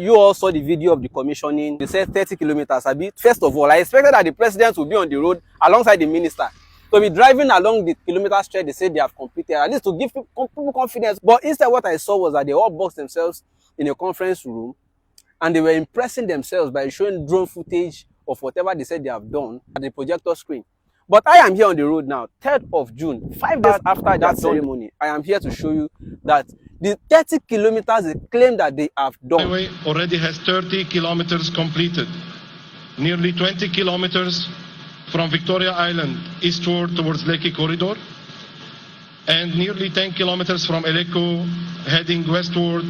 You all saw the video of the commissioning. They said 30 kilometers. First of all, I expected that the president would be on the road alongside the minister. To be driving along the kilometer stretch, they said they have completed, at least to give people confidence. But instead, what I saw was that they all boxed themselves in a conference room and they were impressing themselves by showing drone footage of whatever they said they have done at the projector screen. But I am here on the road now, 3rd of June, 5 days after that ceremony. I am here to show you that the 30 kilometers they claim that they have done. The highway already has 30 kilometers completed, nearly 20 kilometers from Victoria Island eastward towards Lekki Corridor, and nearly 10 kilometers from Eleko heading westward.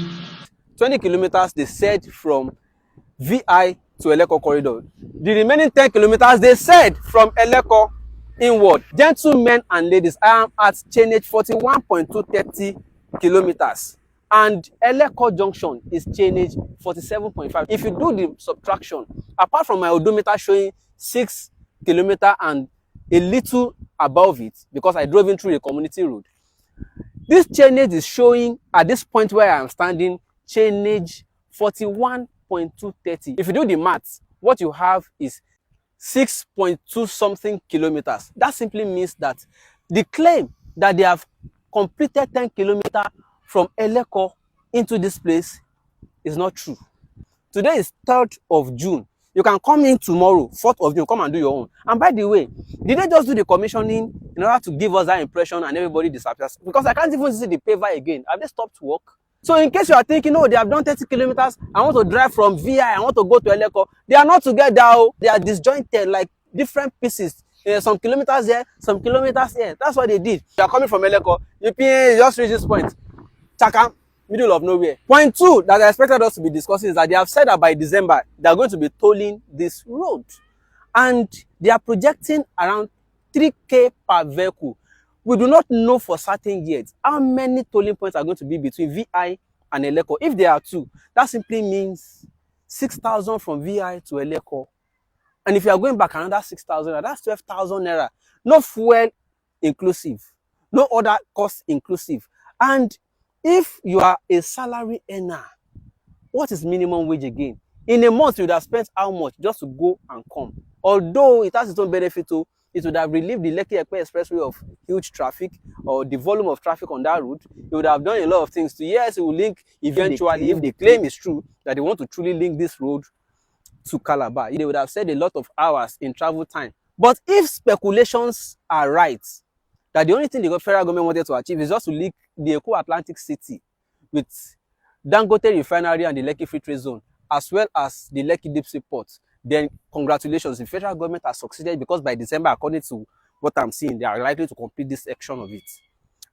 20 kilometers they said from VI to Eleko Corridor. The remaining 10 kilometers they said from Eleko inward. Gentlemen and ladies, I am at chainage 41.230 kilometers and Eleko junction is chainage 47.5. If you do the subtraction, apart from my odometer showing 6 kilometers and a little above it, because I drove in through a community road, this chainage is showing at this point where I am standing chainage 41.230. If you do the maths, what you have is 6.2 something kilometers. That simply means that the claim that they have completed 10 kilometers from Eleko into this place is not true. Today is 3rd of June. You can come in tomorrow, 4th of June, come and do your own. And by the way, did they just do the commissioning in order to give us that impression and everybody disappears? Because I can't even see the paver again. Have they stopped work? So in case you are thinking, oh, they have done 30 kilometers, I want to drive from VI, I want to go to Eleko. They are not together. They are disjointed like different pieces. Some kilometers here, some kilometers here. That's what they did. You are coming from Eleko, you just reach this point. Chaka, middle of nowhere. Point 2 that I expected us to be discussing is that they have said that by December, they are going to be tolling this road. And they are projecting around 3K per vehicle. We do not know for certain yet how many tolling points are going to be between VI and Eleko. If there are 2, that simply means 6,000 from VI to Eleko. And if you are going back another 6,000, that's 12,000 naira. No fuel inclusive, no other cost inclusive. And if you are a salary earner, what is minimum wage again? In a month, you would have spent how much just to go and come? Although it has its own benefit too, it would have relieved the Lekki-Epe Expressway of huge traffic or the volume of traffic on that route. It would have done a lot of things to, yes, it will link eventually, if the claim is true, that they want to truly link this road to Calabar. They would have saved a lot of hours in travel time. But if speculations are right, that the only thing the federal government wanted to achieve is just to link the Eko Atlantic City with Dangote Refinery and the Lekki Free Trade Zone, as well as the Lekki Deep Sea Port, then congratulations, the federal government has succeeded, because by December, according to what I'm seeing, they are likely to complete this section of it.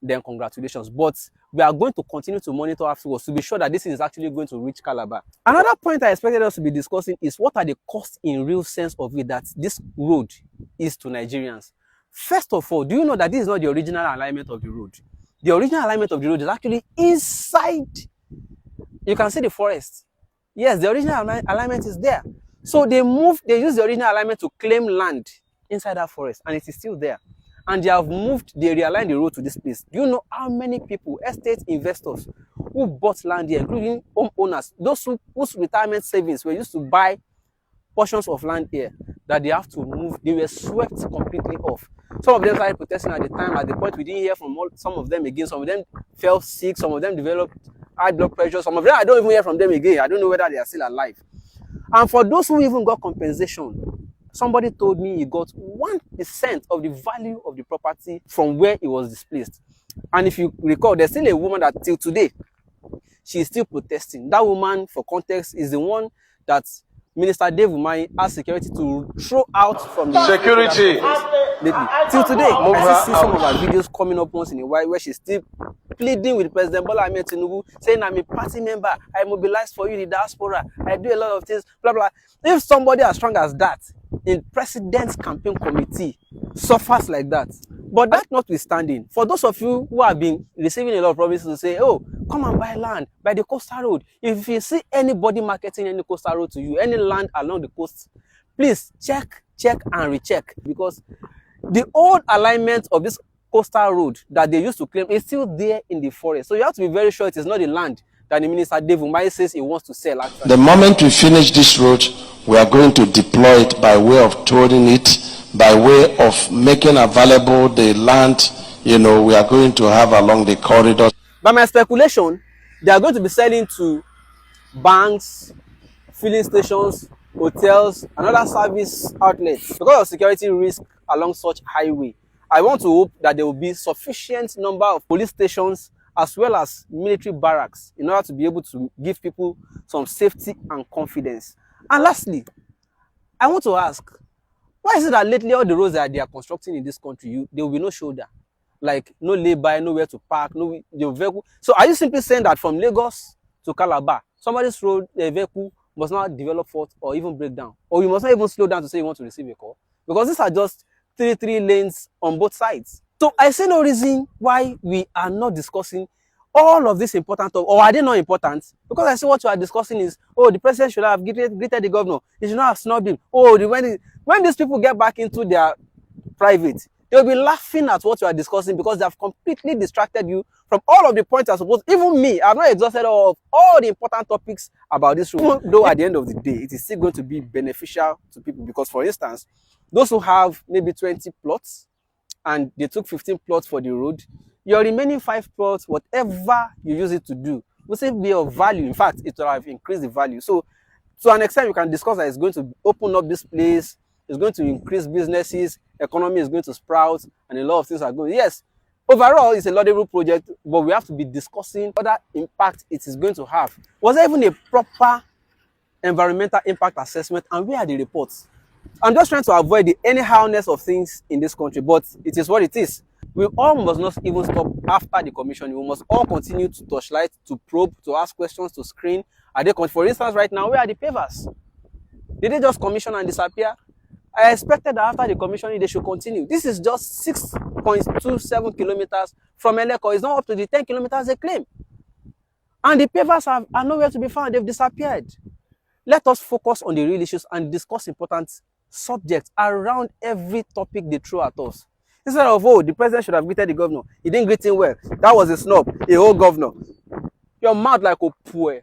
Then congratulations. But we are going to continue to monitor afterwards to be sure that this is actually going to reach Calabar. Another point I expected us to be discussing is what are the costs in real sense of it that this road is to Nigerians. First of all, do you know that this is not the original alignment of the road? The original alignment of the road is actually inside. You can see the forest. Yes, the original alignment is there. So they use the original alignment to claim land inside that forest, and it is still there. And they realigned the road to this place. Do you know how many people, estate investors, who bought land here, including homeowners, those whose retirement savings were used to buy portions of land here, that they have to move? They were swept completely off. Some of them started protesting at the time. At the point, we didn't hear from some of them again. Some of them fell sick. Some of them developed high blood pressure. Some of them, I don't even hear from them again. I don't know whether they are still alive. And for those who even got compensation, somebody told me he got 1% of the value of the property from where it was displaced. And if you recall, there's still a woman that till today, she is still protesting. That woman, for context, is the one that Minister Dave Umahi asked security to throw out from the security. Till today, I see some of her videos coming up once in a while where she's still pleading with President Bola Ahmed Tinubu, saying, I'm a party member, I mobilized for you in the diaspora, I do a lot of things, blah, blah. If somebody as strong as that in President's campaign committee suffers like that, but that notwithstanding, for those of you who have been receiving a lot of promises to say, oh, come and buy land by the coastal road. If you see anybody marketing any coastal road to you, any land along the coast, please check and recheck, because the old alignment of this coastal road that they used to claim is still there in the forest. So you have to be very sure it is not the land that the Minister Dave Umahi says he wants to sell actually. The moment we finish this road, we are going to deploy it by way of touring it, by way of making available the land, we are going to have along the corridor. By my speculation, they are going to be selling to banks, filling stations, hotels, and other service outlets. Because of security risk along such highway, I want to hope that there will be sufficient number of police stations as well as military barracks in order to be able to give people some safety and confidence. And lastly, I want to ask, why is it that lately all the roads that they are constructing in this country, there will be no shoulder? Like no lay-by, nowhere to park, no your vehicle. So are you simply saying that from Lagos to Calabar, somebody's road vehicle must not develop fault or even break down? Or you must not even slow down to say you want to receive a call? Because these are just three lanes on both sides. So I see no reason why we are not discussing all of this important, or are they not important? Because I see what you are discussing is, oh, the president should have greeted the governor. He should not have snubbed him. Oh, when these people get back into their private, they'll be laughing at what you are discussing because they have completely distracted you from all of the points I suppose. Even me, I've not exhausted all the important topics about this room. Though at the end of the day, it is still going to be beneficial to people because, for instance, those who have maybe 20 plots and they took 15 plots for the road, your remaining 5 plots, whatever you use it to do, will still be of value. In fact, it will have increased the value. So to an extent, you can discuss that it's going to open up this place, it's going to increase businesses, economy is going to sprout, and a lot of things are going. Yes, overall, it's a laudable project, but we have to be discussing other impact it is going to have. Was there even a proper environmental impact assessment, and where are the reports? I'm just trying to avoid the anyhowness of things in this country, but it is what it is. We all must not even stop after the commission. We must all continue to torchlight, to probe, to ask questions, to screen. Are they, for instance, right now, where are the pavers? Did they just commission and disappear? I expected that after the commissioning, they should continue. This is just 6.27 kilometers from Eleko. It's not up to the 10 kilometers they claim. And the pavers are nowhere to be found. They've disappeared. Let us focus on the real issues and discuss important subjects around every topic they throw at us. Instead of, oh, the president should have greeted the governor. He didn't greet him well. That was a snub, a whole governor. Your mouth like a poor.